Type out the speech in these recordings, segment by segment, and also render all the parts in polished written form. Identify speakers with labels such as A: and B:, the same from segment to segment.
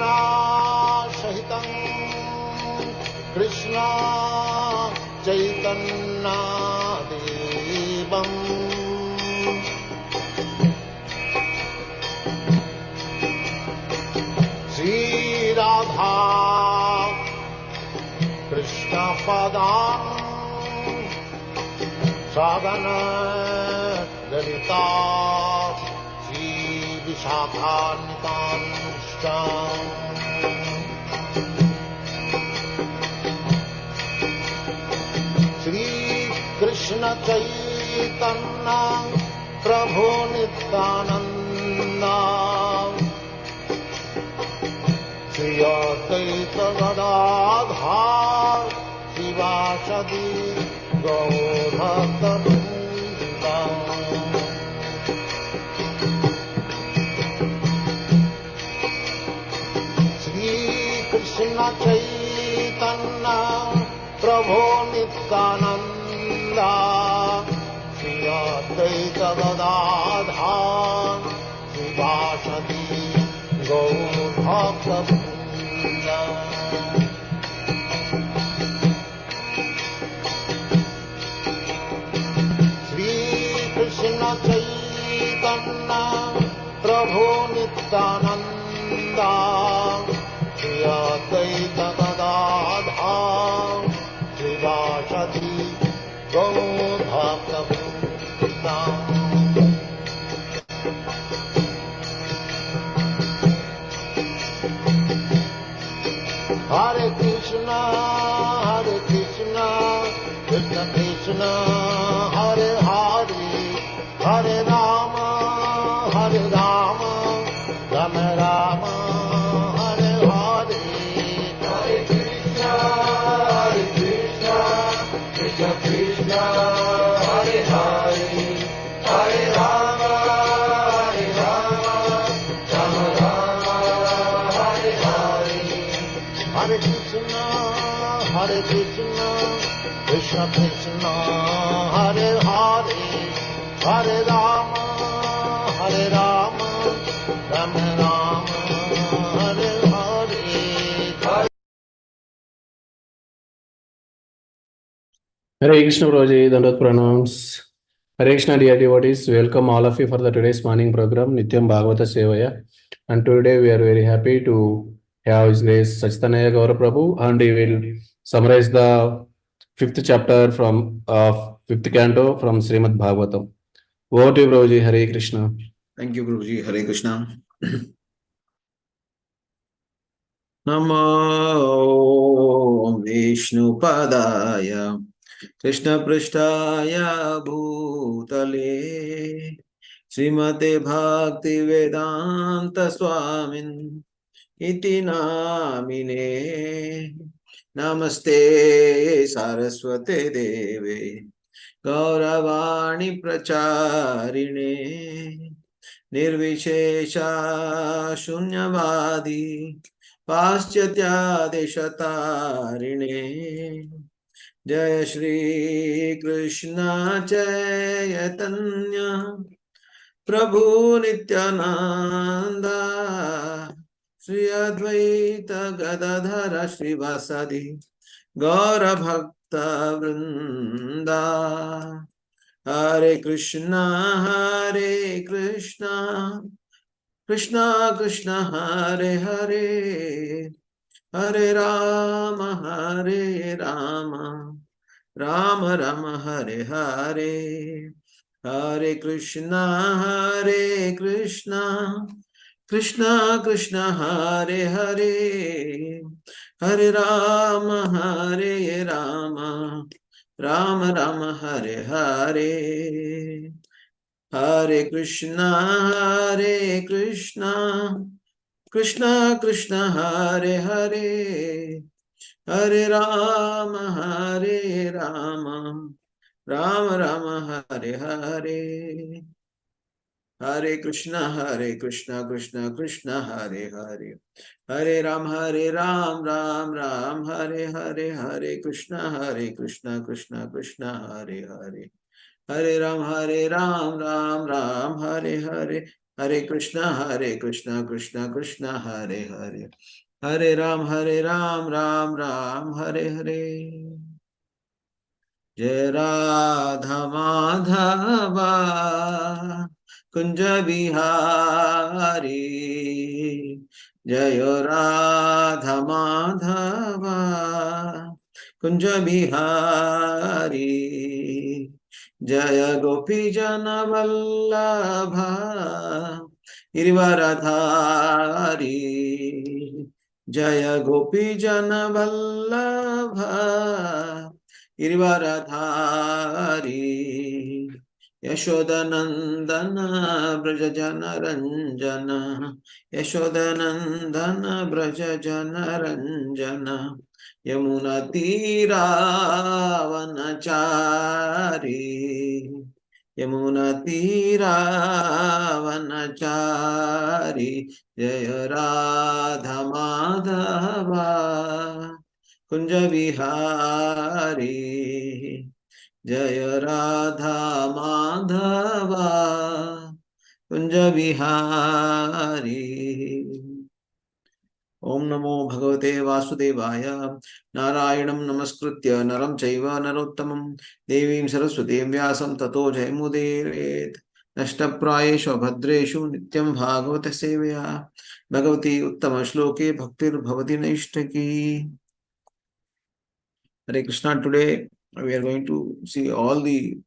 A: कृष्णा सहितं कृष्णा चैतन्य देवम् श्री राधा कृष्ण पदान् सागन ललिता श्री विशाखान्वितांश्च श्री कृष्ण चैतन्य प्रभु नित्यानंद श्री अद्वैत गदाधर शिवासदि गौरभक्तवृन्द श्री कृष्ण चैतन्य प्रभु नित्यानंद श्री अद्वैत गदाधर शिवासदि गौरभक्तवृन्द कृष्ण चैतन्य प्रभु नित्यानंद श्री अद्वैत गदाधर शिवासदि गौरभक्तवृन्द हरे Krishna Krishna Krishna Hare Hare Hare Ram Ram Ram Hare Hare Hare Krishna Krishna Krishna Hare Hare Hare Ram Ram Ram Hare Hare Hare Krishna Krishna Krishna Hare Hare Hare Ram Ram Ram Hare Hare.
B: Hare Krishna Prabhuji, Dandavat Pranams. Hare Krishna dear devotees, welcome all of you for the today's morning program, Nityam Bhagavatha Sevaya. And today we are very happy to have His Grace Sachitanaya Gaura Prabhu, and he will summarize the 5th chapter from 5th canto from Srimad Bhagavatam. Over to you, Prabhuji. Hare Krishna.
C: Thank you, Guruji. Hare Krishna. Namo Vishnupadaya Krishna Prishtaya Bhutale Srimate Bhakti Vedanta Swamin Iti Namine Namaste Saraswate Deve Gauravani Pracharine Nirvishesha Shunyavadi Paschatya Deshatarine Jaya Shri Krishna Chaitanya Prabhu Nityananda Shri Advaita Gadadhara Srivasadi Gaura Bhakta Vrinda Hare Krishna Krishna Krishna Hare Hare Hare Rama Rama Rama Hare Hare Hare Krishna Krishna Krishna Hare Hare Hare Rama Rama Rama Hare Hare Hare Krishna Krishna Krishna Hare Hare Hare Rama Rama Rama Hare Hare Hare Krishna Krishna Krishna Hare Hare Hare Ram Ram Ram Hare Hare Hare Krishna Krishna Krishna Hare Hare Hare Ram Ram Ram Hare Hare Hare Krishna Krishna Krishna Hare Hare, Hare Ram Ram Ram Hare Hare. Jai Radha Madhava Kunja Bihari, Jai Radha Madhava Kunja Bihari, Jaya Gopi Jana Vallabha Girivaradhari, Jaya Gopi Jana Vallabha Girivaradhari, Yashodanandana Brajajana Ranjana, Yashodanandana Brajajana Ranjana, Yamuna Tira Vanachari, Yamuna Tira Vanachari, Jaya Radha Madhava Kunja Bihari, Jaya Radha Madhava Kunja Bihari. Om Namo Bhagavate Vasudevaya, Narayanam Namaskritya Naram Chaiva Narottamam Devim Saraswatim Vyasam Tato Jayamuderet Nashtaprayeshu Bhadreshu Nityam Bhagavata Sevaya Bhagavati Uttama Shloke Bhaktir Bhavati Naishtaki. Hare Krishna. Today we are going to see all the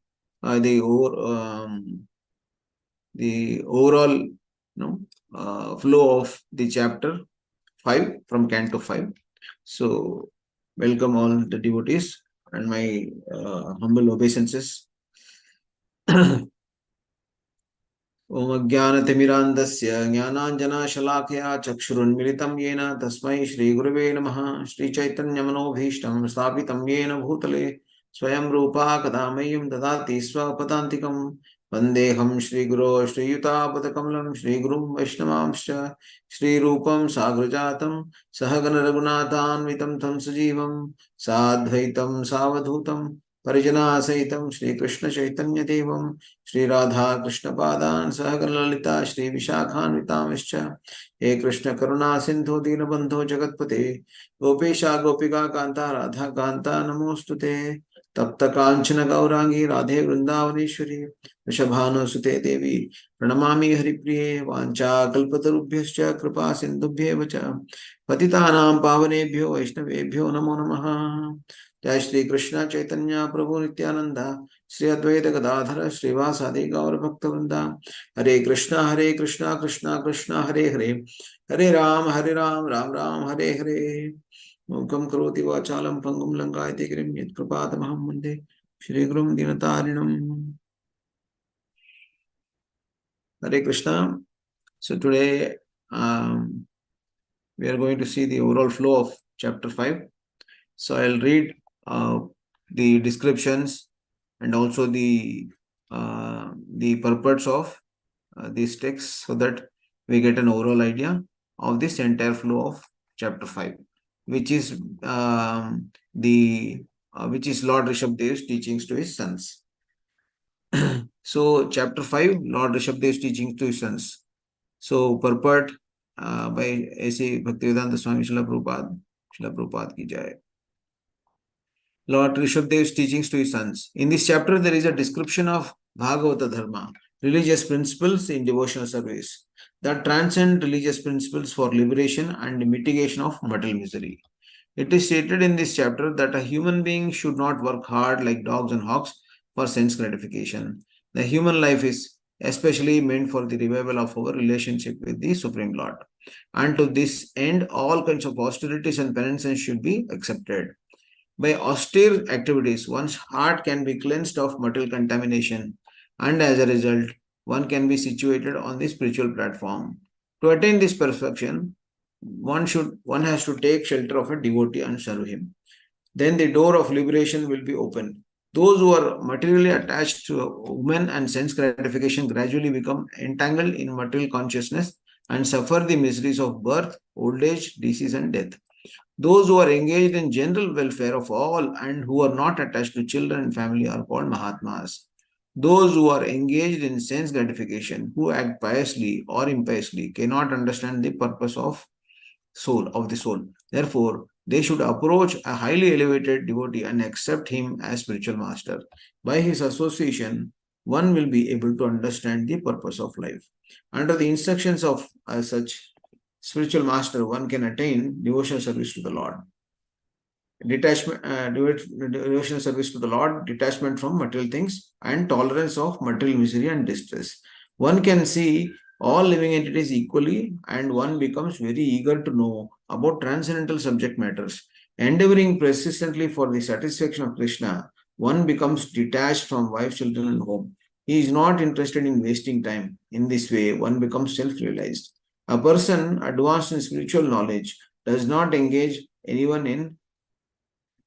C: overall flow of the chapter 5 from Canto 5. So, welcome all the devotees and my humble obeisances. Om Ajnanatimirandasya Jnananjana Shalakaya Chakshurunmilitam Yena Tasmai Shri Gurave Namaha Shri Chaitanya Manobhishtam Sthapitam Yena Bhutale Swayam Rupa Kadamayam Dadati Swapadantikam Vandeham Shri Guru Shri Yuta Padakamalam Shri Gurum Vaishnavamscha Shri Rupam Sagrajatam Sahagana Raghunathan Vitam Tam Sajivam Sadhvaitam Savadhutam Parijana Sahitam Shri Krishna Chaitanya Devam Shri Radha Krishna Padan Sahagana Lalita Shri Vishakhanvitamscha He Krishna Karuna Sindhu Dinabandho Jagatpate Gopesha Gopika Kanta Radha Kanta Namostute Tapta Kanchana Gaurangi Radhe Vrindavaneshwari Vrishabhanu Sute Devi Pranamami Haripriye Vancha Kalpatarubhyascha Kripa Sindhubhye Vacha Patitanam Pavanebhyo Vaishnavebhyo Namo Namaha. Jai Shri Krishna Chaitanya Prabhu Nityananda Shri Advaita Gadadhara Srivasadi Gaura Bhakta Vrinda. Hare Krishna Krishna Krishna Hare Hare, Hare Ram Ram Ram Hare Hare. Mukam karoti vachalam pangum langayate girim yat kripatamaham vande Shri Gurum Dinatarinam. Hare Krishna. So today we are going to see the overall flow of chapter 5. So I'll read the descriptions and also the purports of these texts so that we get an overall idea of this entire flow of chapter 5, which is Lord Rishabhadev's teachings to his sons. So chapter 5, Lord Rishabhadev's teachings to his sons. So purport by A.C. Bhaktivedanta Swami Srila Prabhupada ki jai. Lord Rishabhadev's teachings to his sons. In this chapter, there is a description of Bhagavata Dharma, religious principles in devotional service that transcend religious principles for liberation and mitigation of material misery. It is stated in this chapter that a human being should not work hard like dogs and hawks for sense gratification. The human life is especially meant for the revival of our relationship with the Supreme Lord. And to this end, all kinds of austerities and penances should be accepted. By austere activities, one's heart can be cleansed of material contamination, and as a result, one can be situated on the spiritual platform. To attain this perfection, one has to take shelter of a devotee and serve him. Then the door of liberation will be opened. Those who are materially attached to women and sense gratification gradually become entangled in material consciousness and suffer the miseries of birth, old age, disease, and death. Those who are engaged in general welfare of all and who are not attached to children and family are called Mahatmas. Those who are engaged in sense gratification, who act piously or impiously, cannot understand the purpose of the soul. Therefore, they should approach a highly elevated devotee and accept him as spiritual master. By his association, one will be able to understand the purpose of life. Under the instructions of such spiritual master, one can attain devotional service to the Lord. Devotional service to the Lord, detachment from material things, and tolerance of material misery and distress. One can see all living entities equally, and one becomes very eager to know about transcendental subject matters. Endeavoring persistently for the satisfaction of Krishna, one becomes detached from wife, children, and home. He is not interested in wasting time. In this way, one becomes self-realized. A person advanced in spiritual knowledge does not engage anyone in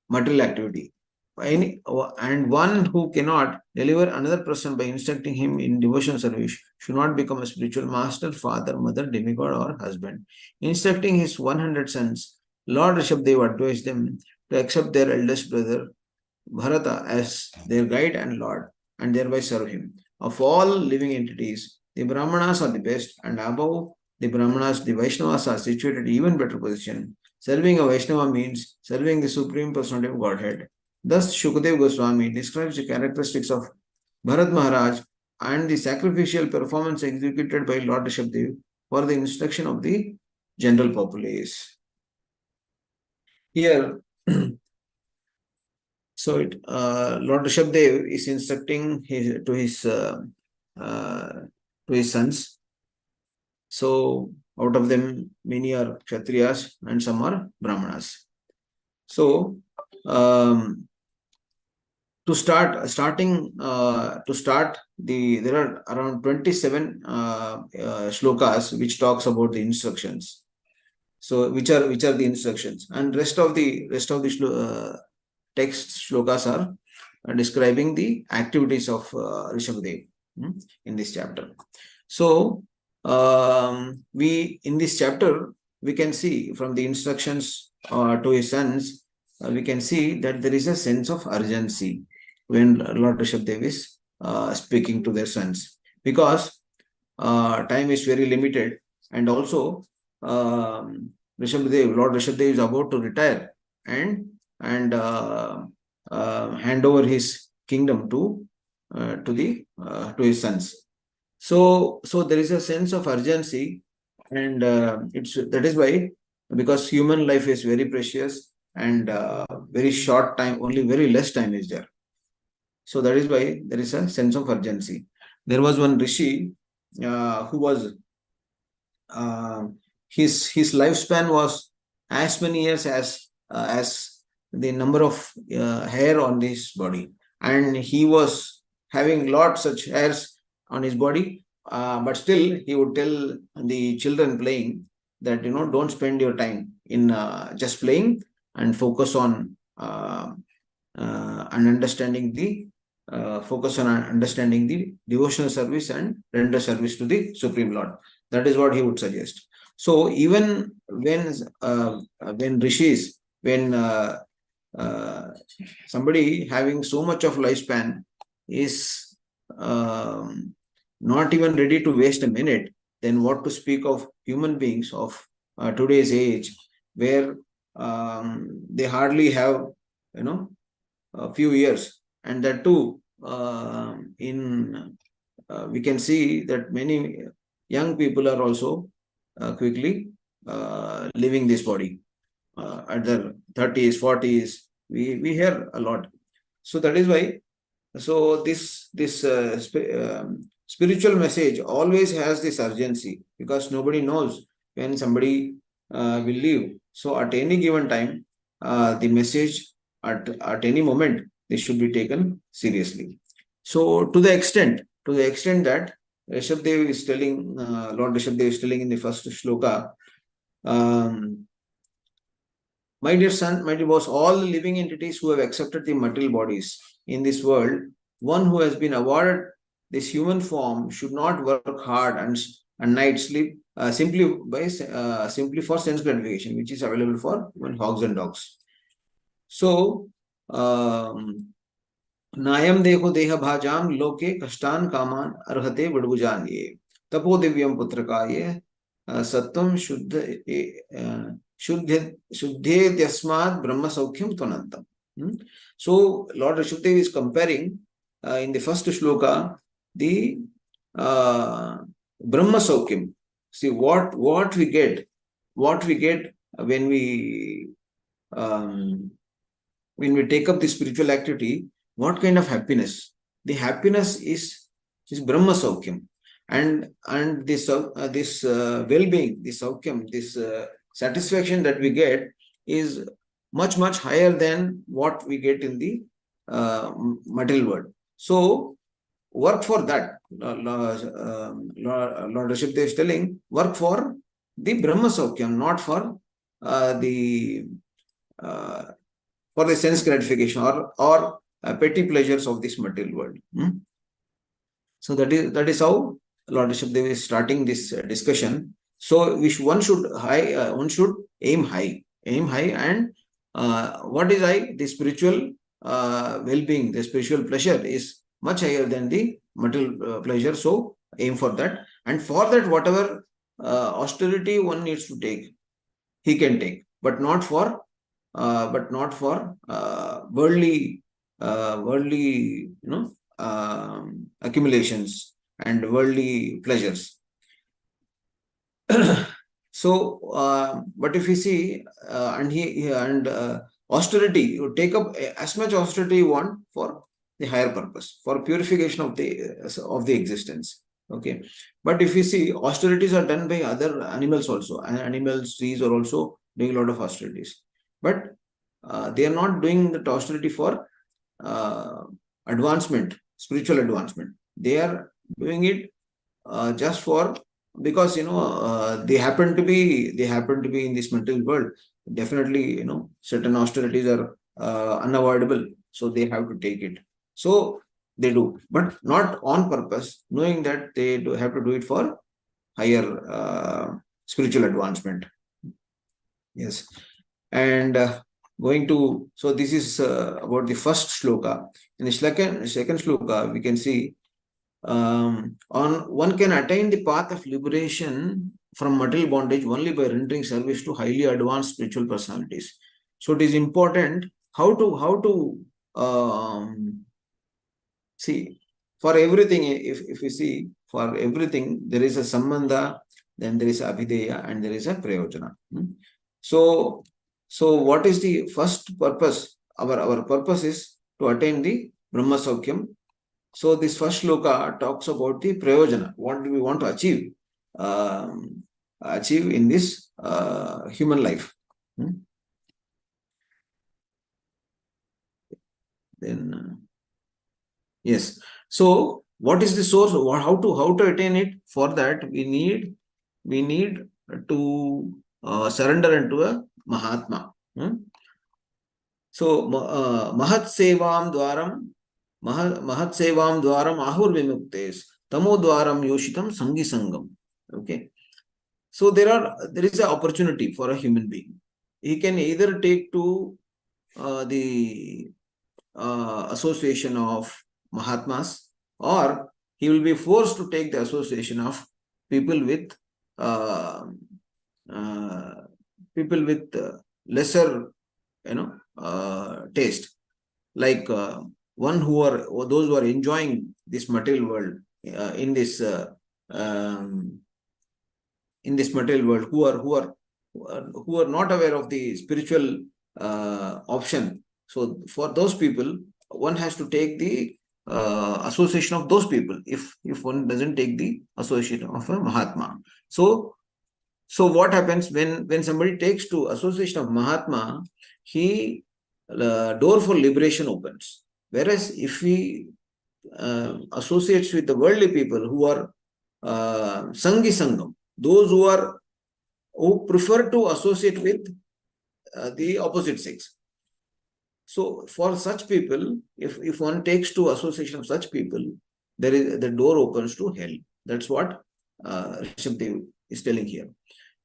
C: material activity. And one who cannot deliver another person by instructing him in devotional service should not become a spiritual master, father, mother, demigod, or husband. Instructing his 100 sons, Lord Rishabdev advised them to accept their eldest brother Bharata as their guide and Lord, and thereby serve him. Of all living entities, the Brahmanas are the best, and above the Brahmanas, the Vaishnavas are situated even better position. Serving a Vaishnava means serving the Supreme Personality of Godhead. Thus, Shukadev Goswami describes the characteristics of Bharat Maharaj and the sacrificial performance executed by Lord Rishabdev for the instruction of the general populace. Here, Lord Rishabdev is instructing to his sons. So out of them, many are Kshatriyas and some are Brahmanas. So to start, there are around 27 shlokas which talks about the instructions. So which are the instructions, and rest of the text shlokas are describing the activities of Rishabdev in this chapter. So in this chapter we can see from the instructions to his sons, we can see that there is a sense of urgency when Lord Rishabdev is speaking to their sons, because time is very limited, and also Lord Rishabdev is about to retire and hand over his kingdom to his sons. So there is a sense of urgency, and that is why, because human life is very precious and very short time, only very less time is there. So that is why there is a sense of urgency. There was one rishi who was his lifespan was as many years as the number of hair on his body, and he was having lots such hairs on his body, but still he would tell the children playing that, don't spend your time in just playing, and focus on understanding the devotional service and render service to the Supreme Lord. That is what he would suggest. So even when somebody having so much of lifespan is not even ready to waste a minute, then what to speak of human beings of today's age, where they hardly have a few years, and that too we can see that many young people are also quickly leaving this body at their 30s, 40s. We hear a lot. So that is why. So this spiritual message always has this urgency, because nobody knows when somebody will leave. So at any given time, the message at any moment, this should be taken seriously. So to the extent that Rishabdev is telling, Lord Rishabdev is telling in the first shloka, my dear son, my dear boss, all the living entities who have accepted the material bodies in this world, one who has been awarded this human form should not work hard and night sleep simply for sense gratification, which is available for even hogs and dogs. So नायम देखो देह भाजाम लोके कष्टान कामान अर्हते बड़बुजान ये तपो दिव्यम पुत्र का ये सत्वम शुद्ध शुद्ध शुद्धेत्यस्मात् ब्रह्म सौख्यम त्वनंतम. So Lord Rishabdev is comparing in the first shloka the Brahma Saukyam. See what we get when we take up the spiritual activity. What kind of happiness? The happiness is Brahma Saukyam, and this well-being, this Saukyam, this satisfaction that we get is much higher than what we get in the material world. So work for that. Lord Rishabdev is telling, work for the Brahma Saukyam, not for the sense gratification or petty pleasures of this material world. So that is how Lord Rishabdev is starting this discussion. So one should aim high, and what is high? The spiritual well-being, the spiritual pleasure is much higher than the material pleasure. So aim for that, and for that whatever austerity one needs to take, he can take, but not for worldly accumulations and worldly pleasures. So, but if you see, austerity, you take up as much austerity you want for the higher purpose, for purification of the existence. Okay, but if you see, austerities are done by other animals also, and animals, trees are also doing a lot of austerities, but they are not doing the austerity for advancement, spiritual advancement. They are doing it just for, because they happen to be in this material world. Definitely, certain austerities are unavoidable, so they have to take it. So they do, but not on purpose, knowing that they have to do it for higher spiritual advancement. Yes, and so this is about the first shloka. In the second shloka, we can see one can attain the path of liberation from material bondage only by rendering service to highly advanced spiritual personalities. So it is important how to see, for everything. If you see, for everything there is a sambandha, then there is abhideya, and there is a prayojana. So what is the first purpose? Our purpose is to attain the Brahma Saukyam. So this first shloka talks about the prayojana. What do we want to achieve? Achieve in this human life. Then yes. So what is the source? How to attain it? For that we need to surrender into a Mahatma. So Mahat Sevam Dwaram Ahur Vimuktes Tamo Dwaram Yoshitam Sangi Sangam. Okay. So there is an opportunity for a human being. He can either take to the association of Mahatmas, or he will be forced to take the association of people with lesser taste, like those who are enjoying this material world in this material world, who are not aware of the spiritual option. So for those people, one has to take the association of those people if one doesn't take the association of a Mahatma. So what happens when somebody takes to association of Mahatma, he door for liberation opens. Whereas if he associates with the worldly people who are Sangi Sangam, those who prefer to associate with the opposite sex. So for such people, if one takes to association of such people, the door opens to hell. That's what Rishabdev is telling here.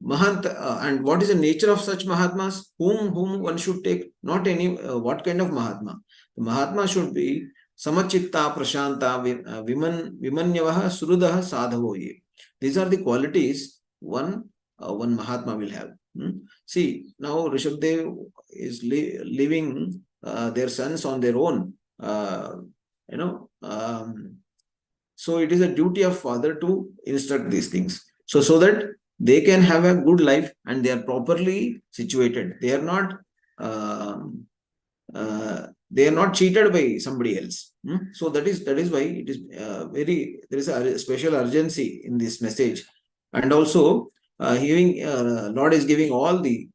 C: And what is the nature of such Mahatmas? Whom one should take? Not any what kind of Mahatma. The Mahatma should be Samachitta Prashanta Vimanyavaha Surudaha Sadhavo Ye. These are the qualities one Mahatma will have. See, now Rishabdev is leaving their sons on their own. So it is a duty of father to instruct these things. So that they can have a good life and they are properly situated. They are not cheated by somebody else. So that is why it is there is a special urgency in this message. And also Lord is giving all the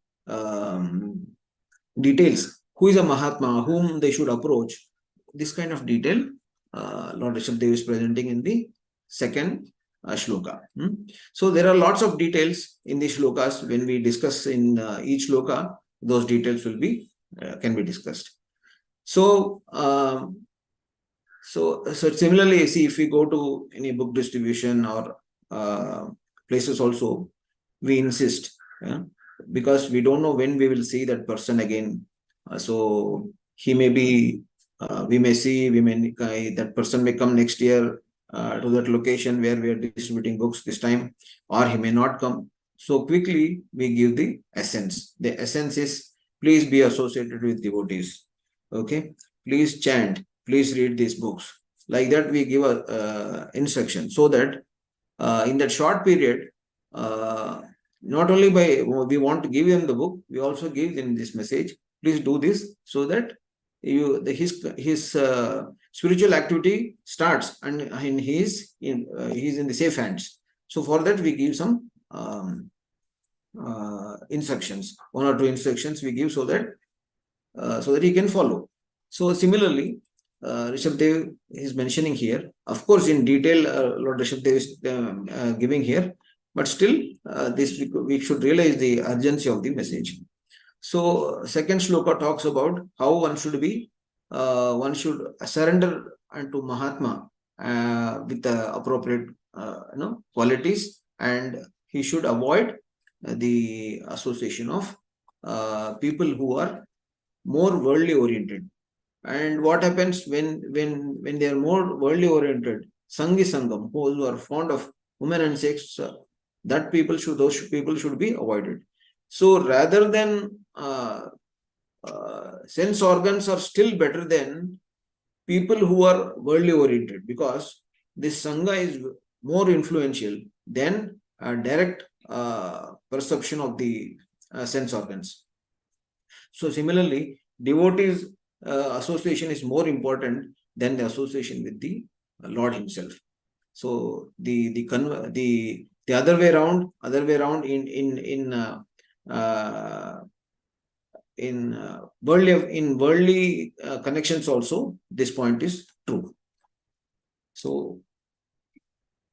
C: details. Who is a Mahatma, whom they should approach. This kind of detail Lord Rishabdev is presenting in the second shloka. So there are lots of details in the shlokas. When we discuss in each shloka, those details will be can be discussed. So similarly, see, if we go to any book distribution or places also, we insist, because we don't know when we will see that person again. So he may be, that person may come next year to that location where we are distributing books this time, or he may not come. So quickly we give the essence. The essence is, please be associated with devotees. Okay, please chant, please read these books. Like that we give a instruction, so that in that short period, not only we want to give them the book, we also give them this message. Please do this, so that his spiritual activity starts, and he is in the safe hands. So for that we give some instructions, 1 or 2 instructions we give, so that he can follow. So similarly, Rishabdev is mentioning here. Of course, in detail, Lord Rishabdev is giving here, but still, this we should realize the urgency of the message. So second shloka talks about how one should be, one should surrender unto Mahatma with the appropriate qualities, and he should avoid the association of people who are more worldly oriented. And what happens when they are more worldly oriented? Sangi Sangam, who are fond of women and sex, those people should be avoided. So rather than sense organs are still better than people who are worldly oriented, because this Sangha is more influential than direct perception of the sense organs. So similarly, devotees association is more important than the association with the Lord himself. So the other way around in worldly connections also, this point is true. So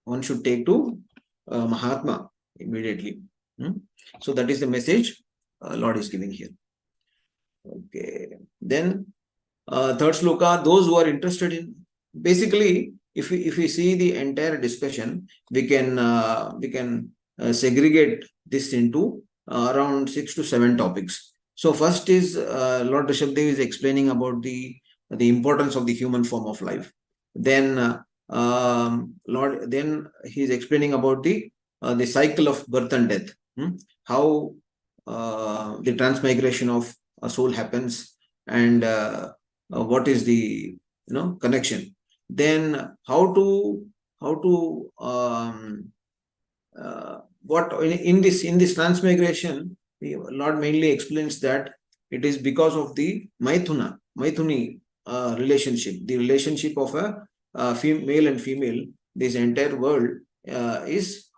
C: one should take to Mahatma immediately. So that is the message Lord is giving here. Okay. Then third shloka, those who are interested in, basically, if we see the entire discussion, we can segregate this into around 6 to 7 topics. So first is Lord Rishabdev is explaining about the importance of the human form of life. Then then he is explaining about the cycle of birth and death, how the transmigration of a soul happens, and what is the connection. Then how to what in this transmigration, Lord mainly explains that it is because of the Maithuni relationship, the relationship of a male and female. This entire world is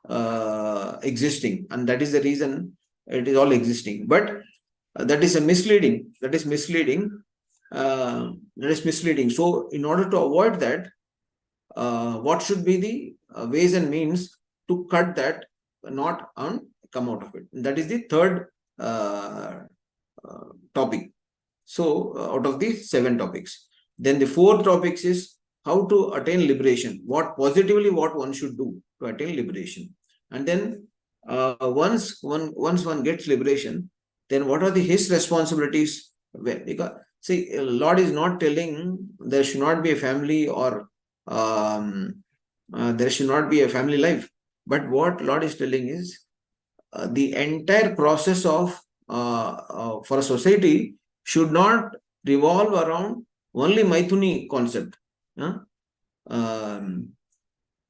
C: existing, and that is the reason it is all existing. But that is misleading. So in order to avoid that, what should be the ways and means to cut that knot and come out of it? That is the third topic. So out of the 7 topics. Then the 4th topics is how to attain liberation. What one should do to attain liberation. And then once one gets liberation, then what are his responsibilities? See, Lord is not telling there should not be a family or there should not be a family life. But what Lord is telling is the entire process of for a society should not revolve around only Maithuni concept.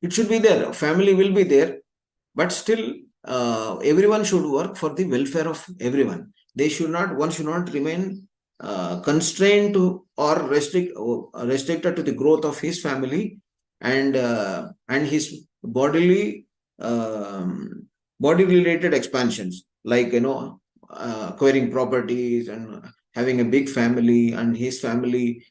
C: It should be there. Family will be there, but still everyone should work for the welfare of everyone. One should not remain constrained to or restricted to the growth of his family and his body related expansions, like acquiring properties and having a big family, and his family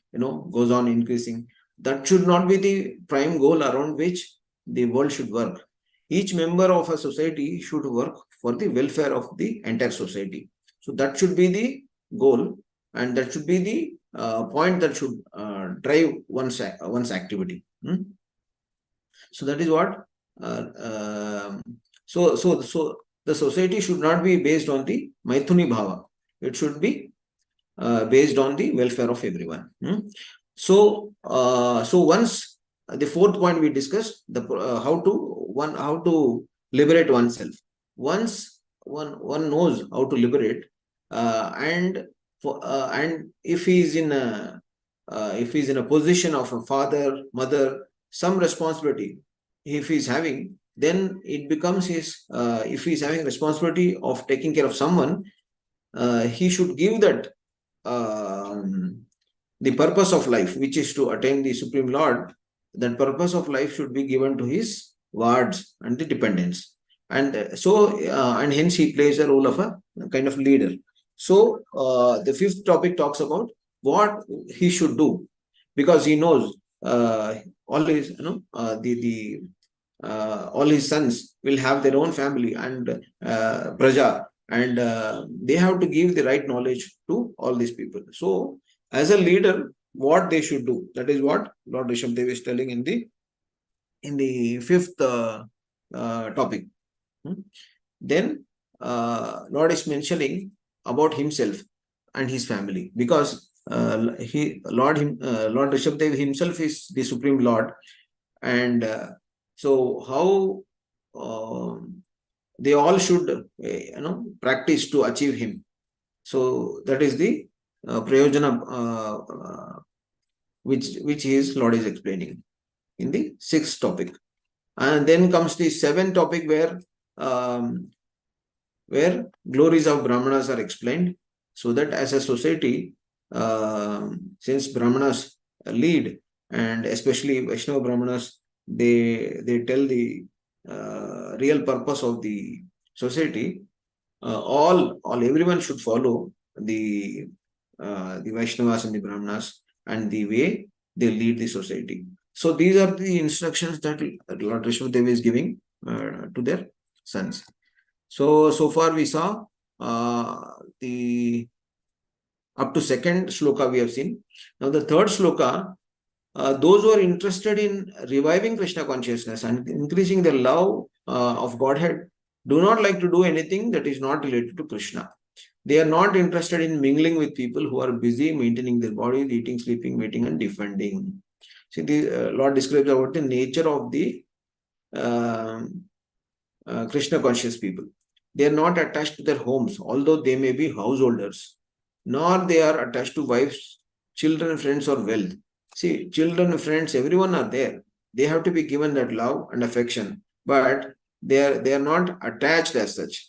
C: goes on increasing. That should not be the prime goal around which the world should work. Each member of a society should work for the welfare of the entire society. So that should be the goal, and that should be the point that should drive one's activity. So that is what. So the society should not be based on the Maithuni Bhava. It should be based on the welfare of everyone. So once the fourth point we discussed, the how to liberate oneself. Once one knows how to liberate, and if he is in a position of a father, mother, some responsibility, if he is having, then it becomes his. If he is having responsibility of taking care of someone, he should give that. The purpose of life, which is to attain the Supreme Lord, that purpose of life should be given to his wards and the dependents. And and hence he plays a role of a kind of leader. So the fifth topic talks about what he should do, because he knows all his, all his sons will have their own family and praja, and they have to give the right knowledge to all these people. So as a leader, what they should do, that is what Lord Rishabhdev is telling in the fifth topic. Then Lord is mentioning about himself and his family, because Lord Rishabhdev himself is the Supreme Lord, and so how they all should practice to achieve him. So that is the prayojana which his Lord is explaining in the sixth topic. And then comes the seventh topic, where glories of Brahmanas are explained, so that as a society, since Brahmanas lead, and especially Vaishnava Brahmanas, they tell the real purpose of the society. Everyone should follow the Vaishnavas and the Brahmanas and the way they lead the society. So these are the instructions that Lord Rishabhdev is giving to their sons. So far we saw the up to second shloka we have seen. Now the third shloka, those who are interested in reviving Krishna consciousness and increasing their love of Godhead do not like to do anything that is not related to Krishna. They are not interested in mingling with people who are busy maintaining their bodies, eating, sleeping, mating, and defending. See, the Lord describes about the nature of the Krishna conscious people. They are not attached to their homes, although they may be householders, nor they are attached to wives, children, friends, or wealth. See, children, friends, everyone are there. They have to be given that love and affection, but they are not attached as such.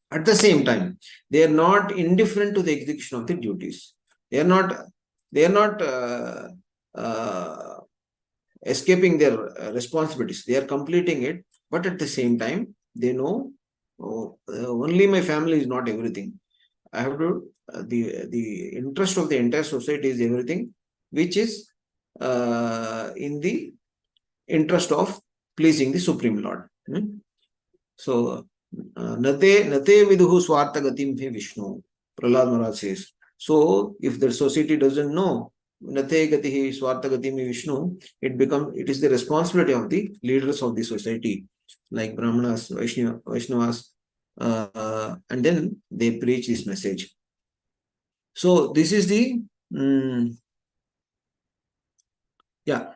C: At the same time, they are not indifferent to the execution of the duties. They are not escaping their responsibilities. They are completing it, but at the same time, they know only my family is not everything. I have to the interest of the entire society is everything, which is in the interest of pleasing the Supreme Lord. So Nate viduhu swartha gatim bhi Vishnu, Prahlad Maharaj says. So if the society doesn't know Nate gatihi swartha gatim bhi Vishnu, it is the responsibility of the leaders of the society, like Brahmanas, Vaishnavas, and then they preach this message. So this is the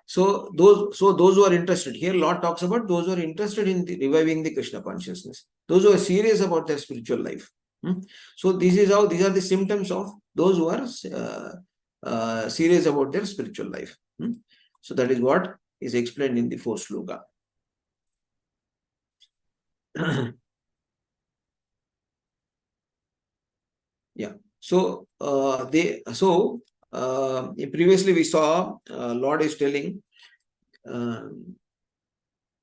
C: So those who are interested here, Lord talks about those who are interested in reviving the Krishna consciousness, those who are serious about their spiritual life. So these are the symptoms of those who are serious about their spiritual life. So that is what is explained in the fourth sloka. Yeah. So previously we saw Lord is telling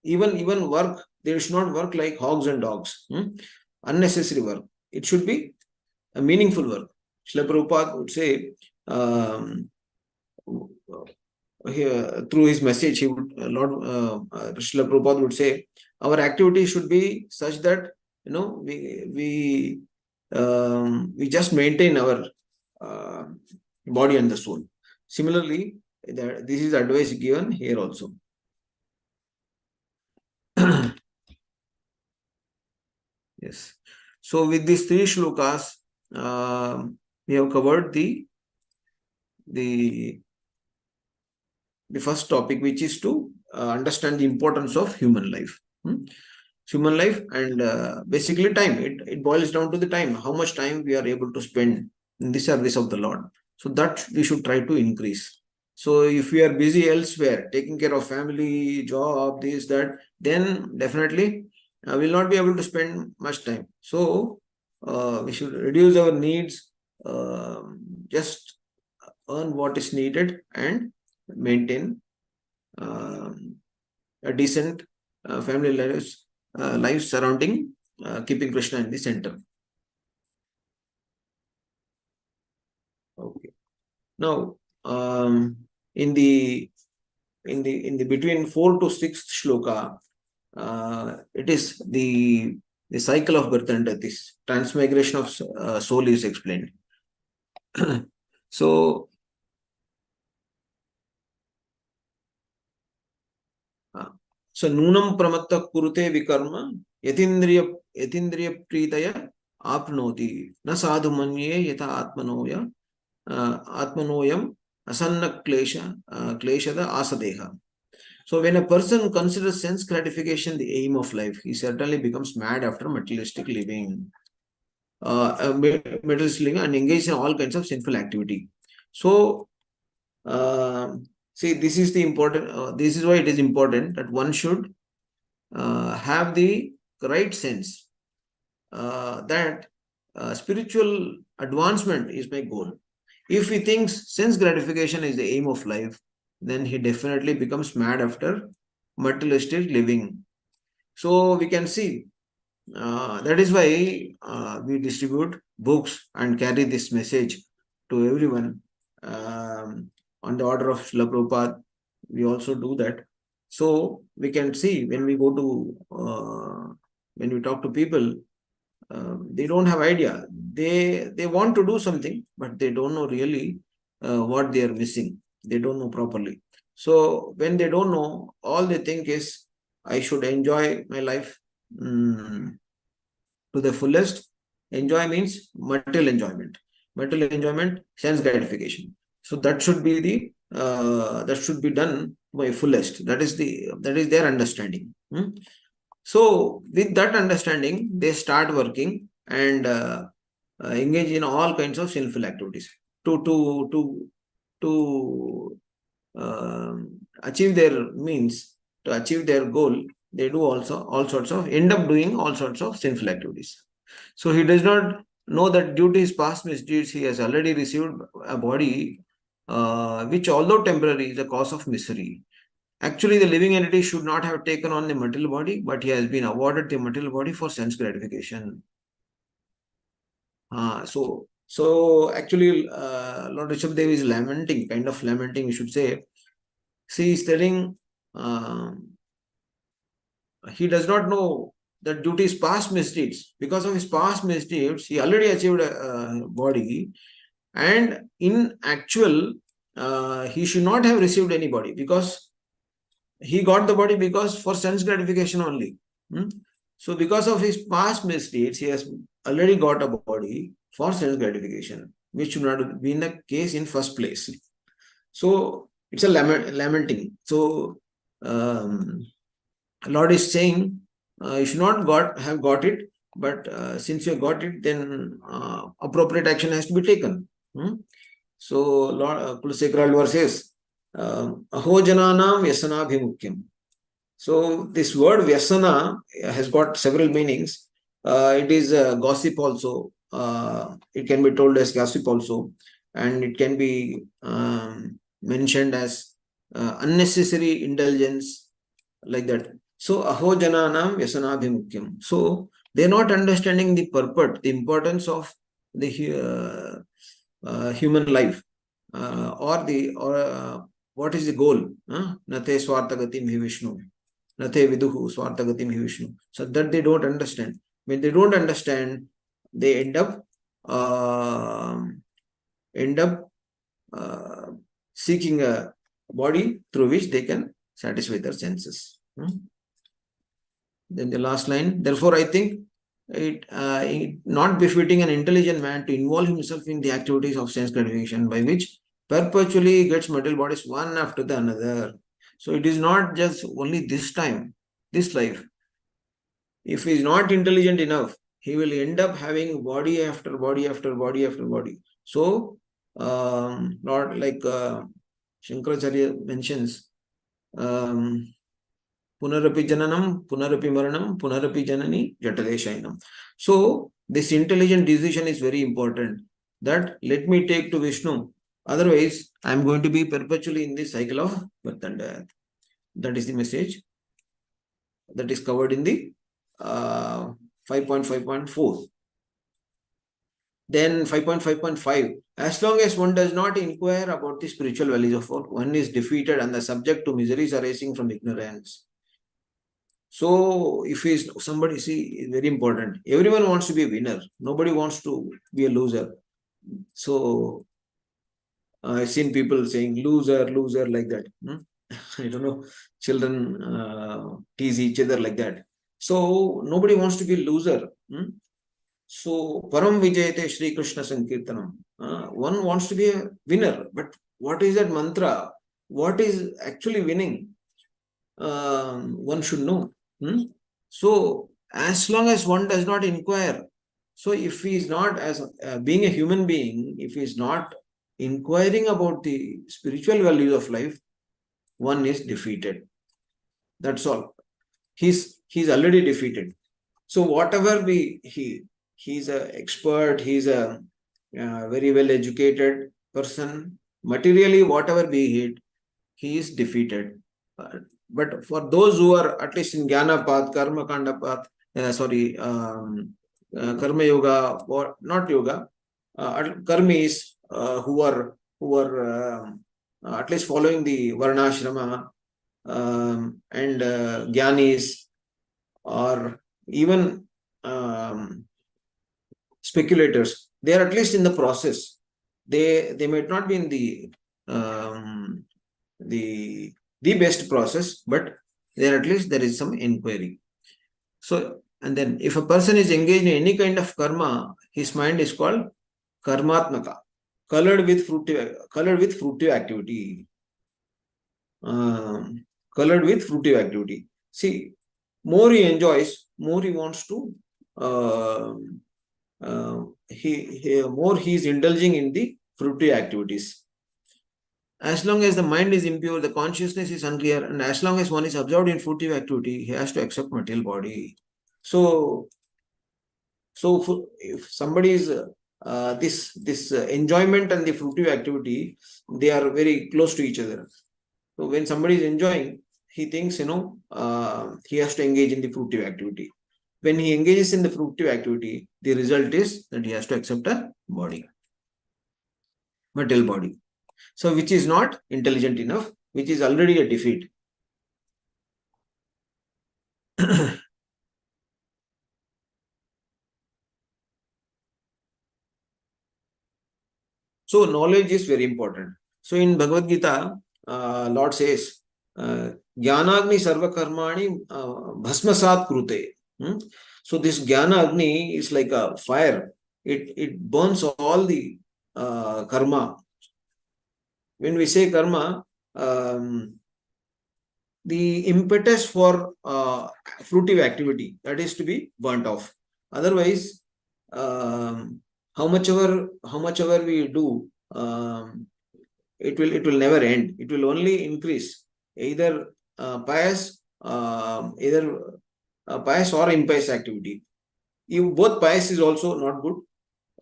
C: even work, they should not work like hogs and dogs. Unnecessary work. It should be a meaningful work. Srila Prabhupada would say, here, through his message, Srila Prabhupada would say, our activity should be such that we just maintain our body and the soul. Similarly, this is advice given here also. Yes. So with these three shlokas, we have covered the first topic, which is to understand the importance of human life. Human life and basically time. It boils down to the time, how much time we are able to spend in the service of the Lord. So that we should try to increase. So if we are busy elsewhere, taking care of family, job, this, that, then definitely we'll not be able to spend much time. So we should reduce our needs, just earn what is needed and maintain a decent family life surrounding keeping Krishna in the center. Okay. Now, in the between 4 to 6th shloka, it is the cycle of birth and death, this transmigration of soul is explained. So nunam pramatta kurute vikarma yatindriya pritaya apnoti na sadhu manye yata atmanoyam asanna kleshada asadeha. So when a person considers sense gratification the aim of life, he certainly becomes mad after materialistic living, and engaged in all kinds of sinful activity. So see, this is the important. This is why it is important that one should have the right sense that spiritual advancement is my goal. If he thinks sense gratification is the aim of life, then he definitely becomes mad after materialistic living. So we can see that is why we distribute books and carry this message to everyone on the order of Srila Prabhupada. We also do that. So we can see when we go to when we talk to people, they don't have idea. They want to do something, but they don't know really what they are missing. They don't know properly. So when they don't know, all they think is, I should enjoy my life to the fullest. Enjoy means material enjoyment. Material enjoyment, sense gratification. So that should be that should be done by fullest. That is their understanding. So with that understanding, they start working and engage in all kinds of sinful activities to achieve their means, to achieve their goal. They do also end up doing all sorts of sinful activities. So he does not know that due to his past misdeeds, he has already received a body which, although temporary, is a cause of misery. Actually, the living entity should not have taken on the material body, but he has been awarded the material body for sense gratification. So actually, Lord Rishabhdev is lamenting, kind of lamenting, we should say. See, he's telling he does not know that due to his past misdeeds. Because of his past misdeeds, he already achieved a body, and in actual, he should not have received any body because he got the body because for sense gratification only. So because of his past misdeeds, he has already got a body for sense gratification. which should not be in the case in first place. So it's a lamenting. So Lord is saying, you should not have got it, but since you have got it, then appropriate action has to be taken. So Lord Kulasekaral verse says, Aho jananam vyasanabhimukyam. So this word vyasana has got several meanings. It is gossip also. It can be told as gossip also, and it can be mentioned as unnecessary indulgence, like that. So aho jananam vyasanabhimukyam. So they're not understanding the purport, the importance of the human life, or what is the goal? Nate swartagatim hi Vishnu. Nate viduhu swartagatim hi Vishnu. So that they don't understand. When they don't understand, they end up seeking a body through which they can satisfy their senses. Then the last line, therefore I think it not befitting an intelligent man to involve himself in the activities of sense gratification, by which perpetually gets material bodies one after the another. So it is not just only this time, this life. If he is not intelligent enough, he will end up having body after body after body after body. So, Lord, like Shankaracharya mentions, Punarapi jananam, punarapi maranam, punarapi janani, jatale shainam. So, this intelligent decision is very important, that let me take to Vishnu. Otherwise, I am going to be perpetually in this cycle of birth and death. That is the message that is covered in the 5.5.4. Then 5.5.5, as long as one does not inquire about the spiritual values of all, one is defeated and the subject to miseries arising from ignorance. So if somebody, see, very important. Everyone wants to be a winner. Nobody wants to be a loser. So I've seen people saying loser, loser, like that. I don't know, children tease each other like that. So nobody wants to be a loser. So Param Vijayate Shri Krishna Sankirtanam. One wants to be a winner, but what is that mantra? What is actually winning? One should know. So as long as one does not inquire, so if he is not, as being a human being, if he is not inquiring about the spiritual values of life, one is defeated. That's all. He's already defeated. So whatever he's an expert, he's a very well educated person, materially whatever be it, he is defeated. But for those who are at least in Jnana path, Karma Kanda path, Karma Yoga, or not Yoga, Karmis who are at least following the Varnashrama, and Jnanis, or even speculators, they are at least in the process. They might not be in the best process, but there at least there is some inquiry. So, and then if a person is engaged in any kind of karma, his mind is called karmatmaka, colored with fruitive activity. Colored with fruitive activity. See, more he enjoys, more he wants to. More he is indulging in the fruitive activities. As long as the mind is impure, the consciousness is unclear, and as long as one is absorbed in fruitive activity, he has to accept material body. So if somebody is this enjoyment and the fruitive activity, they are very close to each other. So when somebody is enjoying, he thinks, he has to engage in the fruitive activity. When he engages in the fruitive activity, the result is that he has to accept a body, material body. So which is not intelligent enough, which is already a defeat. So knowledge is very important. So in Bhagavad Gita, Lord says, Jnanagni sarva karmani bhasmasat krute. So this Jnana Agni is like a fire. It burns all the karma. When we say karma, the impetus for fruitive activity, that is to be burnt off. Otherwise, how much ever we do, it will never end. It will only increase, either pious or impious activity. Both pious is also not good,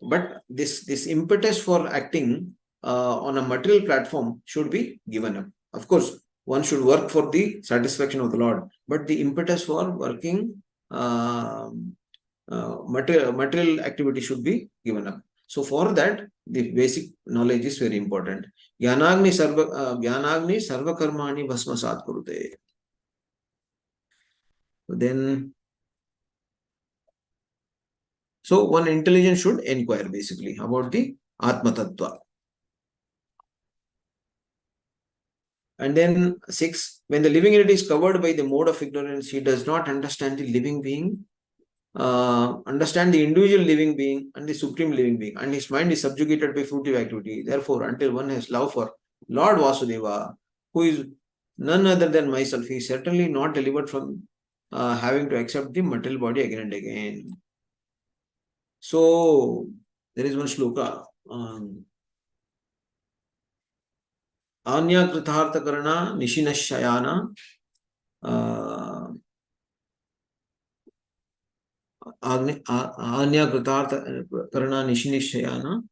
C: but this impetus for acting on a material platform should be given up. Of course, one should work for the satisfaction of the Lord, but the impetus for working material activity should be given up. So for that, the basic knowledge is very important. Jnanagni sarva karmani bhasmasat kurute. Then, so one intelligence should inquire basically about the Atma Tattva. And then 6, when the living entity is covered by the mode of ignorance, he does not understand the living being, understand the individual living being and the supreme living being, and his mind is subjugated by fruitive activity. Therefore, until one has love for Lord Vasudeva, who is none other than myself, he is certainly not delivered from having to accept the material body again and again. So, there is one shloka. Anya Krithartha Karana Nishinashayana Anya Krithartha Karana Nishinashayana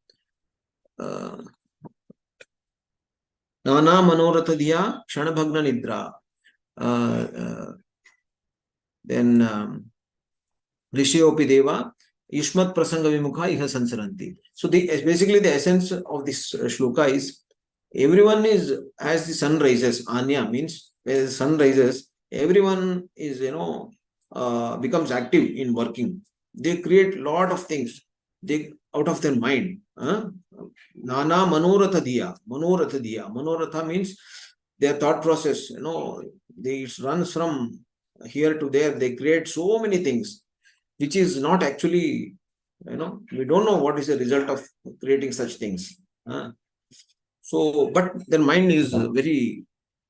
C: Nana Manoratha Diya Kshanabhagna Nidra. Then Rishiyopi Deva Yushmat Prasanga Vimukha Iha Sansaranti. So basically the essence of this shloka is, everyone is, as the sun rises, Anya means where the sun rises, everyone is, becomes active in working. They create lot of things out of their mind. Nana Manoratha Diya. Manoratha means their thought process, it runs from here to there. They create so many things, which is not actually, we don't know what is the result of creating such things. So, but their mind is very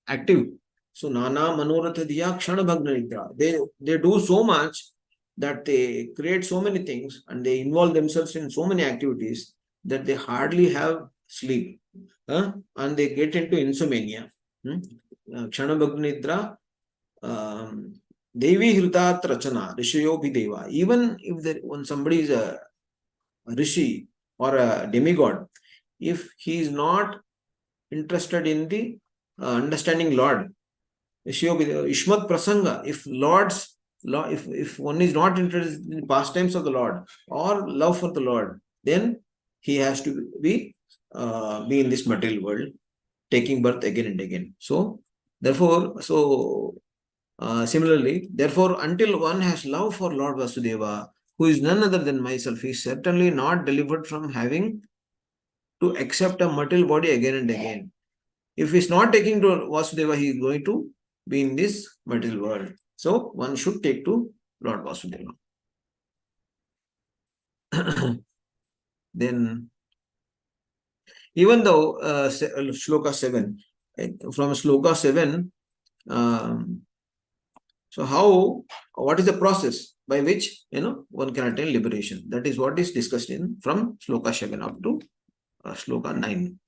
C: active. So, Nana Manoratha Diya Kshana Bhagna Nidra. They do so much that they create so many things and they involve themselves in so many activities that they hardly have sleep. And they get into insomnia. Kshana Bhagna Nidra. Devi Hritat Rachana, Rishayo Deva. Even if when somebody is a rishi or a demigod, if he is not interested in the understanding Lord, Ishmat Prasanga, if one is not interested in the pastimes of the Lord or love for the Lord, then he has to be in this material world, taking birth again and again. So, therefore, similarly, therefore, until one has love for Lord Vasudeva, who is none other than myself, he is certainly not delivered from having to accept a material body again and again. If he is not taking to Vasudeva, he is going to be in this material world. So, one should take to Lord Vasudeva. Then, even though Shloka 7, from Shloka 7, so what is the process by which, one can attain liberation? That is what is discussed from Shloka 7 up to Shloka 9.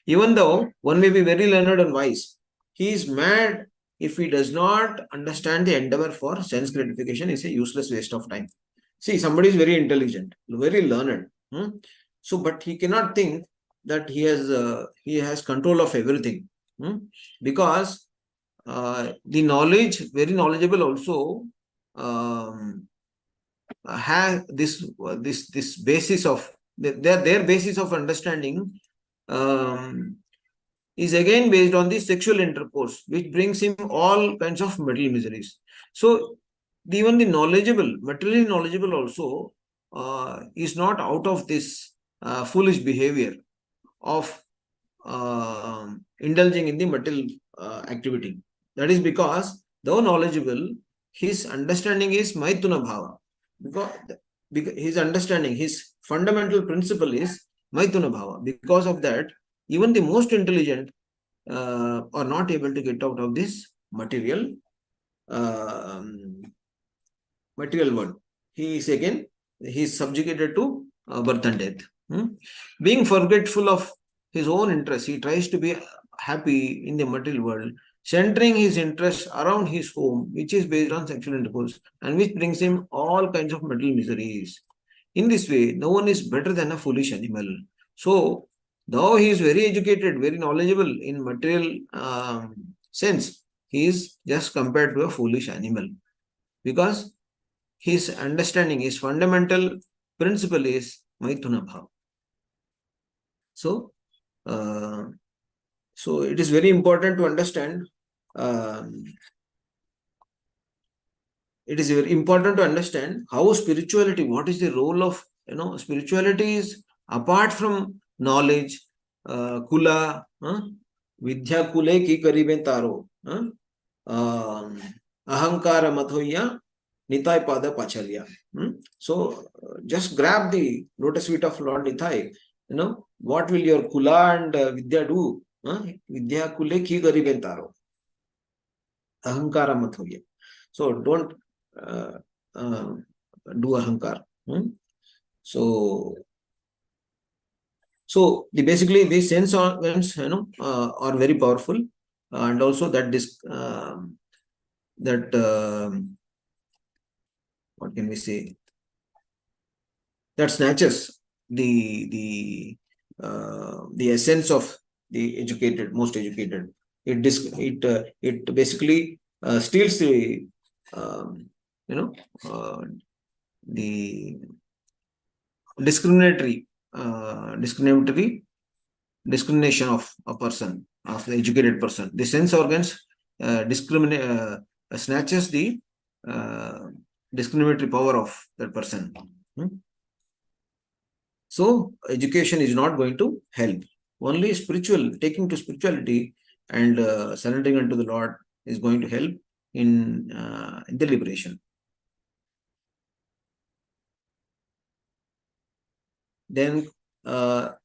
C: Even though one may be very learned and wise, he is mad if he does not understand the endeavor for sense gratification is a useless waste of time. See, somebody is very intelligent, very learned. So, but he cannot think that he has control of everything. Because the knowledge, very knowledgeable also, have this basis of their basis of understanding is again based on the sexual intercourse, which brings him all kinds of material miseries. So even the knowledgeable, materially knowledgeable also is not out of this foolish behavior of indulging in the material activity. That is because, though knowledgeable, his understanding is Maituna Bhava. Because his understanding, his fundamental principle is Maithuna Bhava. Because of that, even the most intelligent are not able to get out of this material world. He is subjugated to birth and death. Being forgetful of his own interests, he tries to be happy in the material world, centering his interest around his home, which is based on sexual intercourse, and which brings him all kinds of material miseries. In this way, no one is better than a foolish animal. So, though he is very educated, very knowledgeable in material sense, he is just compared to a foolish animal, because his understanding, his fundamental principle is Maithuna Bhava. So, so it is very important to understand. It is very important to understand how spirituality. What is the role of spirituality? Is apart from knowledge, kula, vidya kule ki kariben taro, ahankara mathoya, Nitai pada pacharya. So just grab the lotus feet of Lord Nitai. What will your kula and vidya do? Vidya kule ki gariben taro. Ahankara mathoya. So don't do ahankar. So basically these sense organs are very powerful, and also that what can we say, that snatches the essence of the educated, most educated. It basically steals the the discrimination of a person, of the educated person. The sense organs snatches the discriminatory power of that person. So education is not going to help. Only taking to spirituality and surrendering unto the Lord is going to help in the liberation. Then the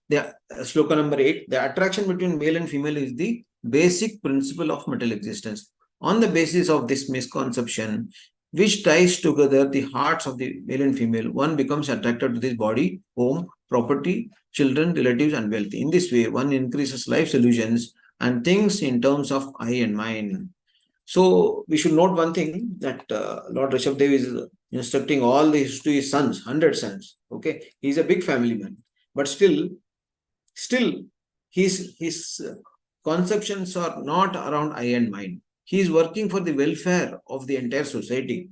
C: sloka number 8, the attraction between male and female is the basic principle of material existence. On the basis of this misconception, which ties together the hearts of the male and female, one becomes attracted to this body, home, property, children, relatives, and wealth. In this way, one increases life's illusions and thinks in terms of I and mine. So we should note one thing, that Lord Rishabdev is instructing all these to his sons, 100 sons. Okay, he's a big family man, but still his conceptions are not around I and mine. He is working for the welfare of the entire society.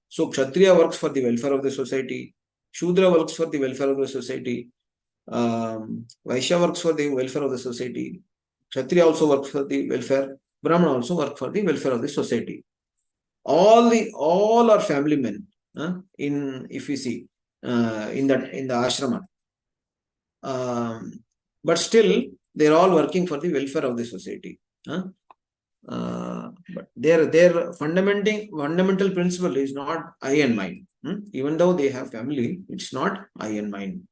C: So Kshatriya works for the welfare of the society, Shudra works for the welfare of the society, Vaishya works for the welfare of the society, Kshatriya also works for the welfare, Brahmana also work for the welfare of the society. All are family men. If we see in the ashrama, but still they are all working for the welfare of the society. But their fundamental principle is not I and mine. Even though they have family, it's not I and mine.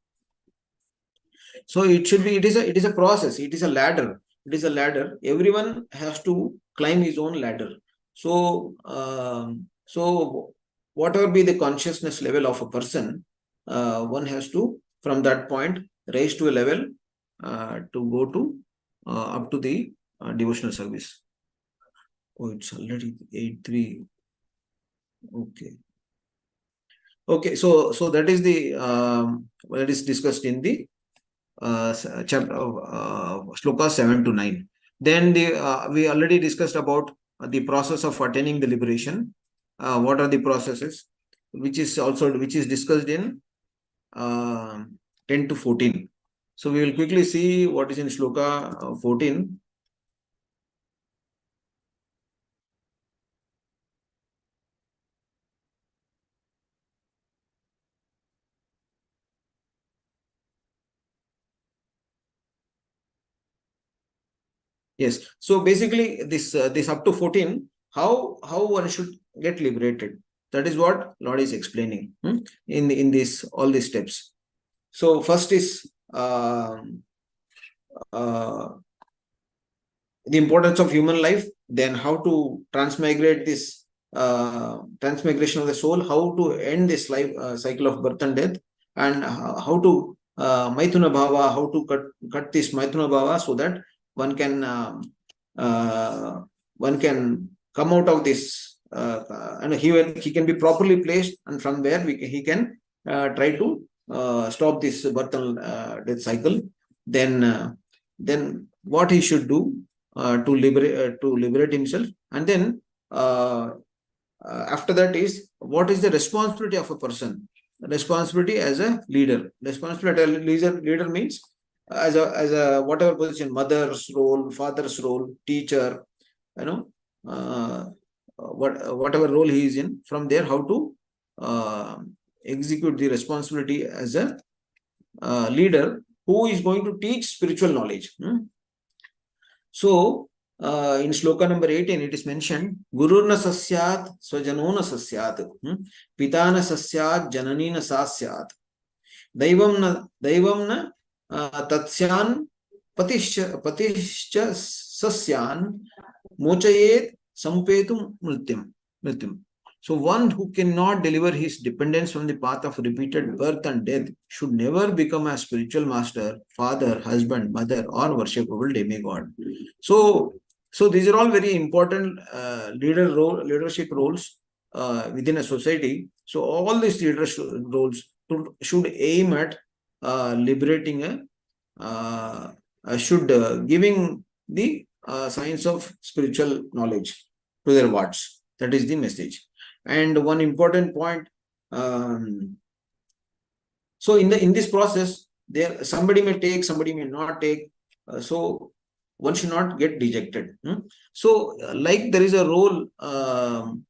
C: So it is a process. It is a ladder. It is a ladder. Everyone has to climb his own ladder. So whatever be the consciousness level of a person, one has to, from that point, raise to a level to go to up to the devotional service. Oh, it's already 8:03. Okay. So that is the that is discussed in the chapter sloka 7 to 9. Then we already discussed about the process of attaining the liberation. What are the processes, which is discussed in 10 to 14. So we will quickly see what is in sloka 14. Yes. So basically, this up to 14, how one should get liberated. That is what Lord is explaining in this all these steps. So first is the importance of human life, then how to transmigrate this transmigration of the soul, how to end this life cycle of birth and death, and how to Maithuna Bhava, how to cut this Maithuna Bhava so that one can come out of this and he can be properly placed, and from where he can try to stop this birth and death cycle. Then what he should do to liberate himself, and then after that is what is the responsibility of a person. Responsibility as a leader. Responsibility as a leader means as a whatever position, mother's role, father's role, teacher, whatever role he is in. From there, how to execute the responsibility as a leader who is going to teach spiritual knowledge. So, in sloka number 18, it is mentioned, Gururna sasyat swajanona sasyat, pitana sasyat jananina sasyat, daivam na tatsyan patishcha sasyan mochayet sampetum mrityam. So one who cannot deliver his dependence from the path of repeated birth and death should never become a spiritual master, father, husband, mother, or worshipable demigod. So these are all very important leadership roles within a society. So all these leadership roles should aim at liberating giving the science of spiritual knowledge to their wards. That is the message. And one important point, so in this process, there somebody may take, somebody may not take. So one should not get dejected. So like there is a role, the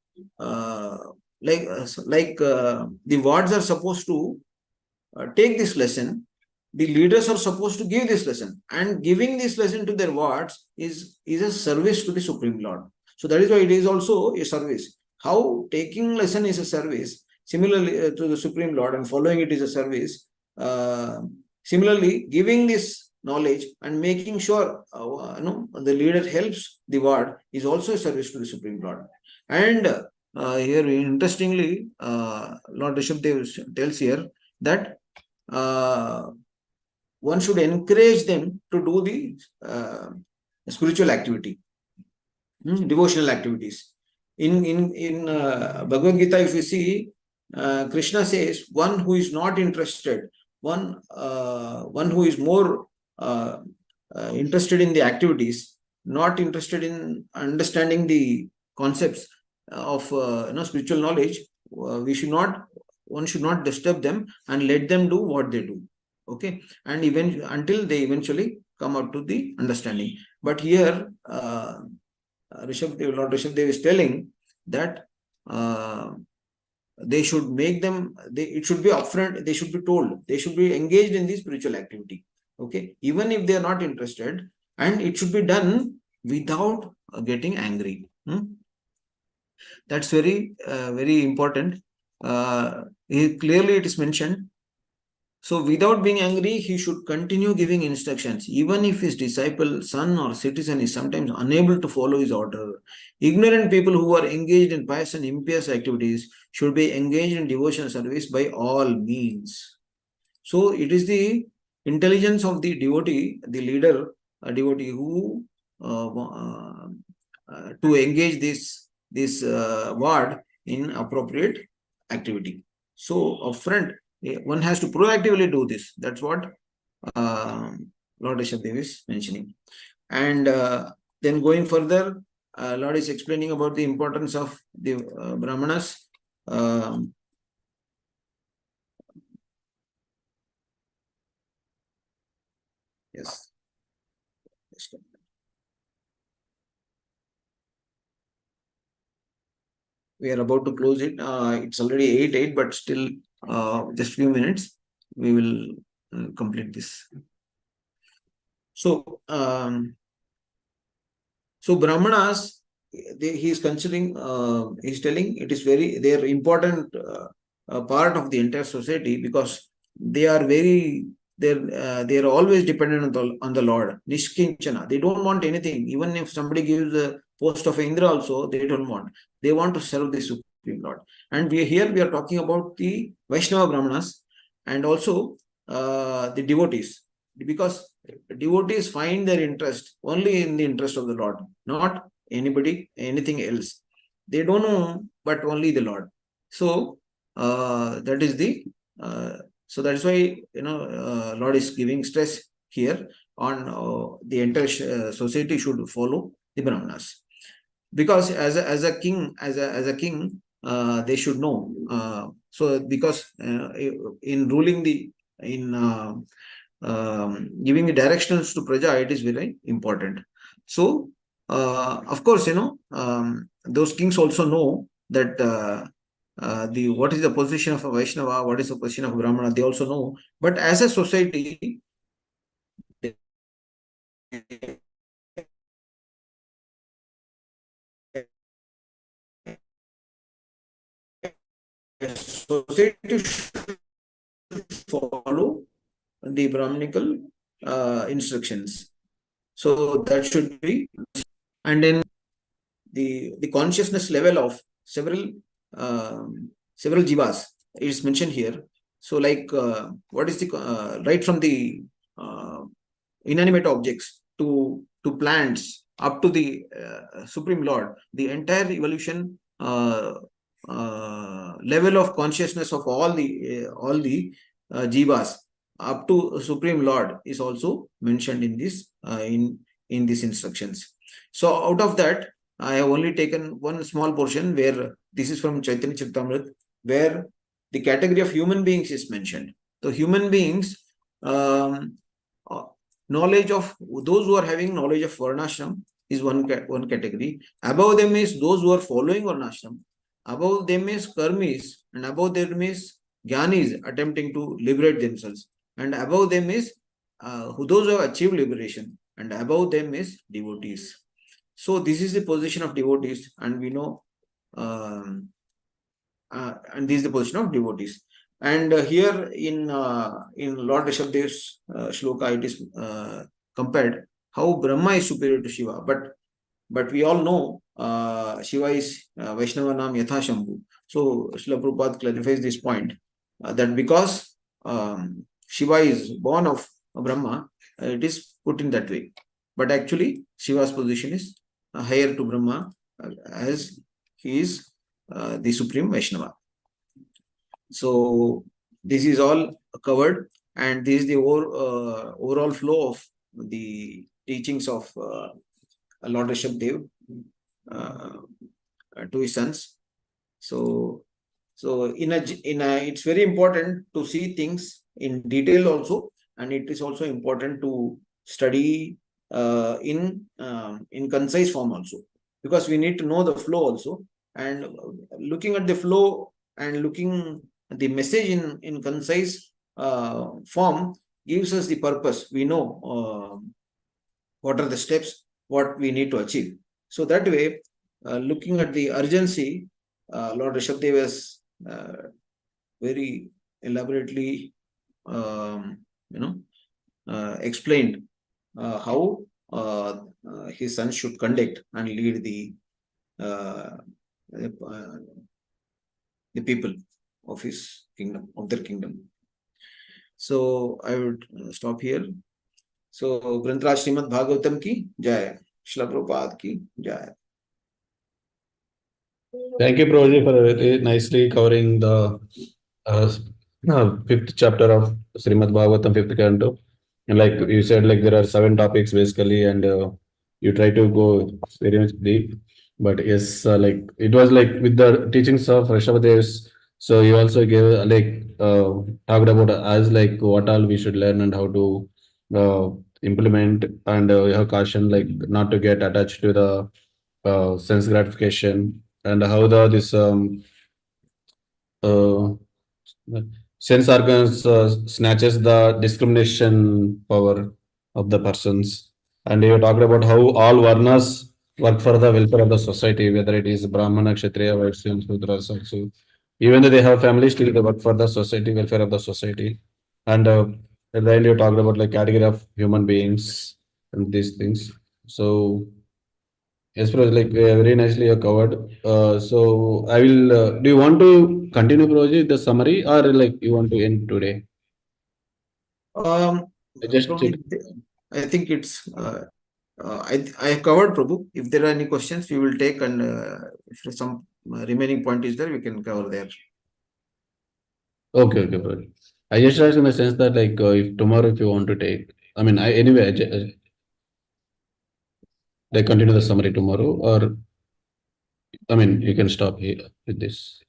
C: wards are supposed to take this lesson. The leaders are supposed to give this lesson, and giving this lesson to their wards is a service to the Supreme Lord. So that is why it is also a service. How taking lesson is a service, similarly to the Supreme Lord, and following it is a service. Similarly, giving this knowledge and making sure the leader helps the ward is also a service to the Supreme Lord. And here, interestingly, Lord Rishabhdev tells here that one should encourage them to do the spiritual activity, devotional activities. In Bhagavad Gita, if you see, Krishna says, one who is not interested, one who is more interested in the activities, not interested in understanding the concepts of spiritual knowledge, one should not disturb them and let them do what they do. Okay, and until they eventually come out to the understanding. But here, Lord Rishabhdev is telling that they should make them, it should be upfront, they should be told, they should be engaged in the spiritual activity. Okay, even if they are not interested, and it should be done without getting angry. That's very, very important. Clearly, it is mentioned. So without being angry, he should continue giving instructions, even if his disciple, son or citizen is sometimes unable to follow his order. Ignorant people who are engaged in pious and impious activities should be engaged in devotional service by all means. So it is the intelligence of the devotee, the leader, a devotee who to engage this ward in appropriate activity. So upfront, one has to proactively do this. That's what Lord Rishabhdev is mentioning. And then going further, Lord is explaining about the importance of the Brahmanas. Yes. We are about to close it. It's already 8:08, but still just few minutes. We will complete this. So, Brahmanas, he is considering, he's telling it is they are important part of the entire society, because they are very they're always dependent on the Lord. Nishkinchana. They don't want anything. Even if somebody gives the post of Indra also, they don't want. They want to serve the Supreme Lord. And we are talking about the Vaishnava Brahmanas and also the devotees. Because devotees find their interest only in the interest of the Lord, not anything else. They don't know, but only the Lord. So that is the so that's why Lord is giving stress here on the entire society should follow the Brahmanas, because as a king, they should know. So because in ruling giving the directions to Praja, it is very important. So of course, those kings also know that what is the position of a Vaishnava, what is the position of Brahmana, they also know. But as a society, society should follow the Brahminical instructions. So that should be, and then the consciousness level of several jivas is mentioned here. So like what is the right from the inanimate objects to plants up to the Supreme Lord, the entire evolution level of consciousness of all the jivas up to Supreme Lord is also mentioned in this in these instructions. So out of that, I have only taken one small portion where this is from Chaitanya Charitamrita, where the category of human beings is mentioned. So human beings, knowledge of those who are having knowledge of Varnashram is one category. Above them is those who are following Varnashram. Above them is karmis, and above them is jnanis attempting to liberate themselves. And above them is those who have achieved liberation. And above them is devotees. So this is the position of devotees, and we know, and this is the position of devotees. And here in Lord Rishabhadev's shloka, it is compared how Brahma is superior to Shiva. But we all know Shiva is Vaishnava Nam Yatha Shambhu. So Srila Prabhupada clarifies this point that because Shiva is born of Brahma, it is put in that way. But actually, Shiva's position is higher to Brahma as he is the Supreme Vaishnava. So this is all covered, and this is the overall flow of the teachings of Lord Rishabhadev to his sons. So it's very important to see things in detail also, and it is also important to study in concise form also, because we need to know the flow also, and looking at the flow and looking at the message in concise form gives us the purpose. We know what are the steps, what we need to achieve. So that way, looking at the urgency, Lord Rishabhadev has very elaborately explained how his sons should conduct and lead the people of his kingdom, of their kingdom. So I would stop here. So Grantraj Srimad Bhagavatam ki jai, Srila Prabhupada ki jai.
B: Thank you, Prabhuji, for very nicely covering the fifth chapter of Srimad Bhagavatam, fifth canto. And like you said, like there are 7 topics basically, and you try to go very much deep. But yes, like it was like with the teachings of Rishabhadev's. So he also gave talked about as like what all we should learn and how to implement, and you have caution like not to get attached to the sense gratification, and how this uh, sense organs snatches the discrimination power of the persons. And you talked about how all varnas work for the welfare of the society, whether it is Brahmana, Kshatriya, Vaishya, and Sudras also. Even though they have families, still they work for the society, welfare of the society. And At the end, you talked about like category of human beings and these things. So yes, Proj, like very nicely you covered. So I will. Do you want to continue, Proj, the summary, or like you want to end today?
C: Um,
B: I just check.
C: Prabhu, I think it's I covered, Prabhu. If there are any questions, we will take, and if some remaining point is there, we can cover there.
B: Okay, okay, Proj. I just asked in the sense that like if tomorrow if you want to take, I mean, I anyway, like continue the summary tomorrow, or I mean, you can stop here with this.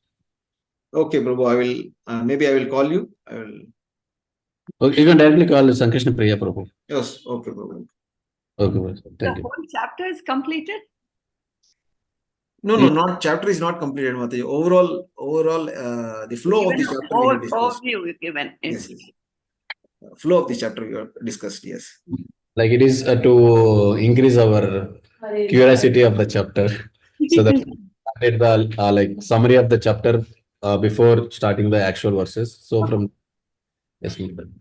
C: Okay, Prabhu. I will maybe I will call you. I will.
B: Okay, you can directly call Sankrishna Priya Prabhu.
C: Yes. Okay, Prabhu.
B: Okay, Proj.
D: The
B: Thank you.
D: whole chapter is completed.
C: No, not chapter is not completed, Mataji. Overall, the flow of the
D: Even
C: chapter we have discussed.
D: overview you given.
C: Yes, yes. Flow of the chapter we have discussed. Yes.
B: Like it is to increase our curiosity of the chapter, so that did the like summary of the chapter before starting the actual verses. So from yes, ma'am.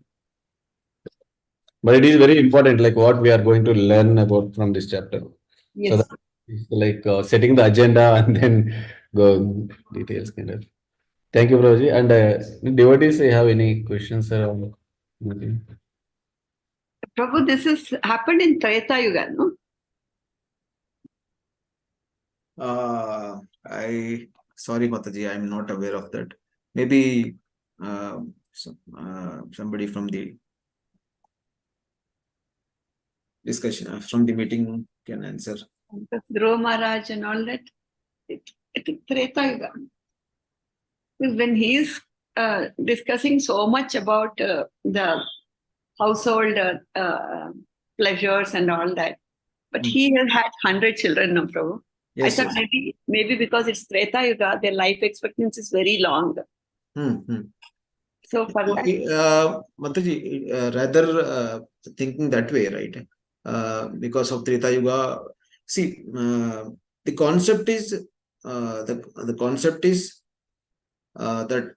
B: But it is very important, like what we are going to learn about from this chapter. So
D: Yes.
B: that is like setting the agenda and then go details kind of. Thank you, Prabhuji. And devotees, you have any questions around? Nothing?
D: Prabhu, this has happened in Treta Yuga, no?
C: Sorry, Mataji, I'm not aware of that. Maybe somebody from the discussion, from the meeting can answer.
D: Dhruva Maharaj and all that. I think Treta Yuga. Because when he's discussing so much about the household pleasures and all that, but he has had 100 children, no, Prabhu.
C: Yes,
D: I thought maybe because it's Treta Yuga, their life expectancy is very long. So for that,
C: Mataji, rather thinking that way, right? Because of Treta Yuga, see, the concept is the concept is that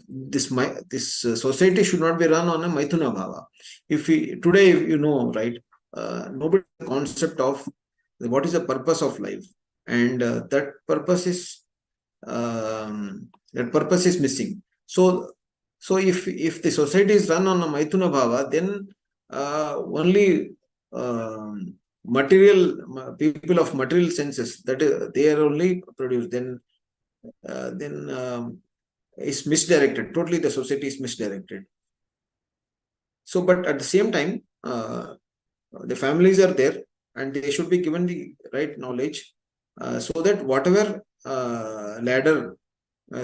C: this society should not be run on a Maithuna Bhava. If we today, right, nobody concept of what is the purpose of life, and that purpose is missing. So if the society is run on a Maithuna Bhava, then only material people of material senses, that they are only produced. Then is misdirected. Totally, the society is misdirected. So, but at the same time, the families are there, and they should be given the right knowledge, so that whatever ladder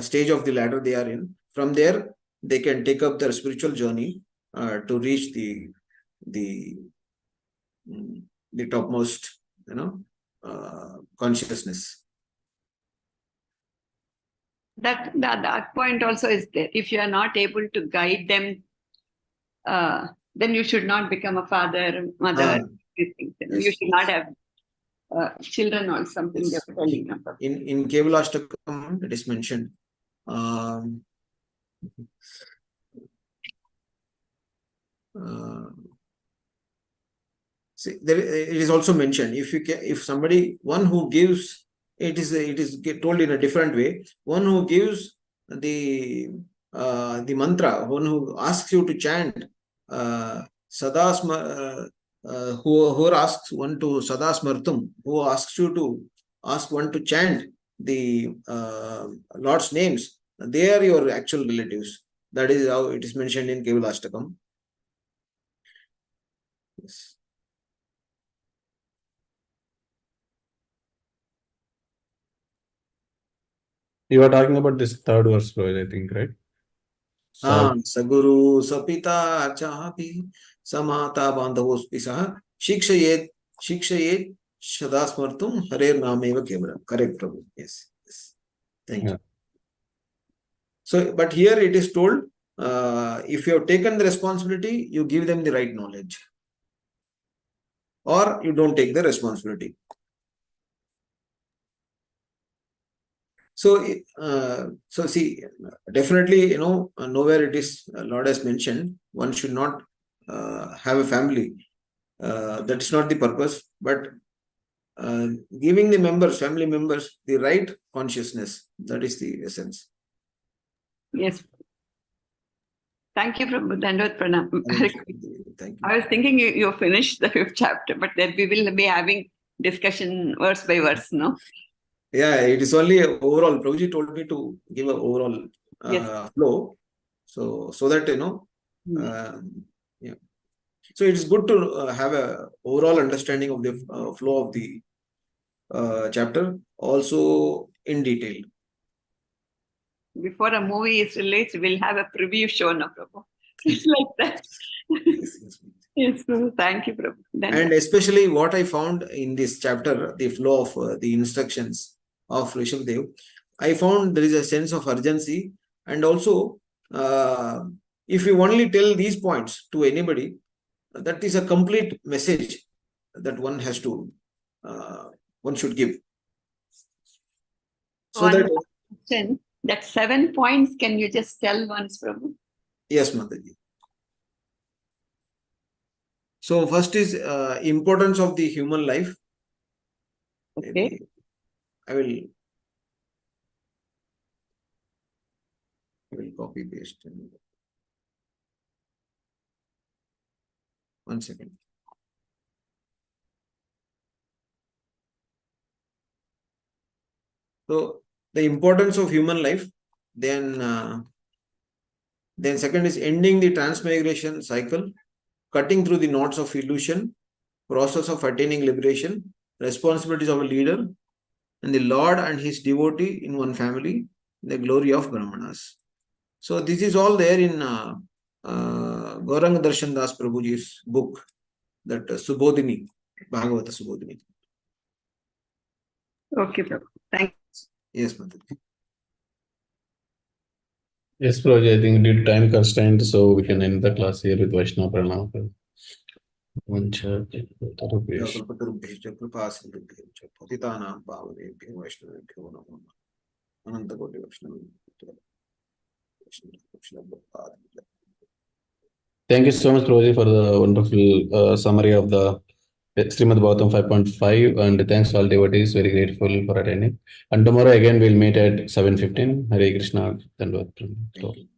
C: stage of the ladder they are in, from there they can take up their spiritual journey to reach the topmost, consciousness.
D: That point also is there. If you are not able to guide them, then you should not become a father, mother. These things. You should not have children or something.
C: Yes. In Kevalastakam, it is mentioned. See, it is also mentioned, if somebody, one who gives, it is told in a different way, one who gives the mantra, one who asks you to chant who asks one to Sada Smartum, who asks you to ask one to chant the Lord's names, they are your actual relatives. That is how it is mentioned in Kevalastakam. Yes.
B: You are talking about this third verse, I think, right?
C: Saguru sapita chahapi samata bandhavospi saha shikshayet shadasmartum harer nameva kevalam. Correct, Prabhu. Yes. Thank you. So, but here it is told, if you have taken the responsibility, you give them the right knowledge, or you don't take the responsibility. So, so see, definitely, nowhere it is, Lord has mentioned, one should not have a family. That is not the purpose, but giving the members, family members, the right consciousness. That is the essence.
D: Yes. Thank you, Prabhu. Dandavad Pranam.
C: Thank you.
D: I was thinking you finished the 5th chapter, but then we will be having discussion verse by verse, no?
C: Yeah, it is only overall. Prabhuji told me to give an overall
D: Yes.
C: flow. So that, yeah. So it is good to have a overall understanding of the flow of the chapter, also in detail.
D: Before a movie is released, we'll have a preview show, no, Prabhu? It's like that.
C: Yes.
D: Yes, Prabhu. Thank you, Prabhu.
C: And especially what I found in this chapter, the flow of the instructions of Rishabdev, I found there is a sense of urgency, and also if you only tell these points to anybody, that is a complete message that one has to, one should give. So
D: that 7 points, can you just tell once, Prabhu?
C: Yes, Mataji. So first is importance of the human life.
D: Okay.
C: Maybe I will copy paste. One second. So the importance of human life. Then second is ending the transmigration cycle, cutting through the knots of illusion, process of attaining liberation, responsibilities of a leader, and the Lord and his devotee in one family, the glory of Brahmanas. So this is all there in Gauranga Darshan Das Prabhuji's book, that Subodhini, Bhagavata Subodhini.
D: Okay, Prabhu. Thanks.
C: Yes, Mataji.
B: Yes, Prabhuji, I think due to time constraint, so we can end the class here with Vaishnava Pranam. Thank you so much, Prabhuji, for the wonderful summary of the Srimad Bhagavatam 5.5, and thanks to all devotees, very grateful for attending. And tomorrow again we'll meet at 7:15. Hare Krishna.
C: Thank you.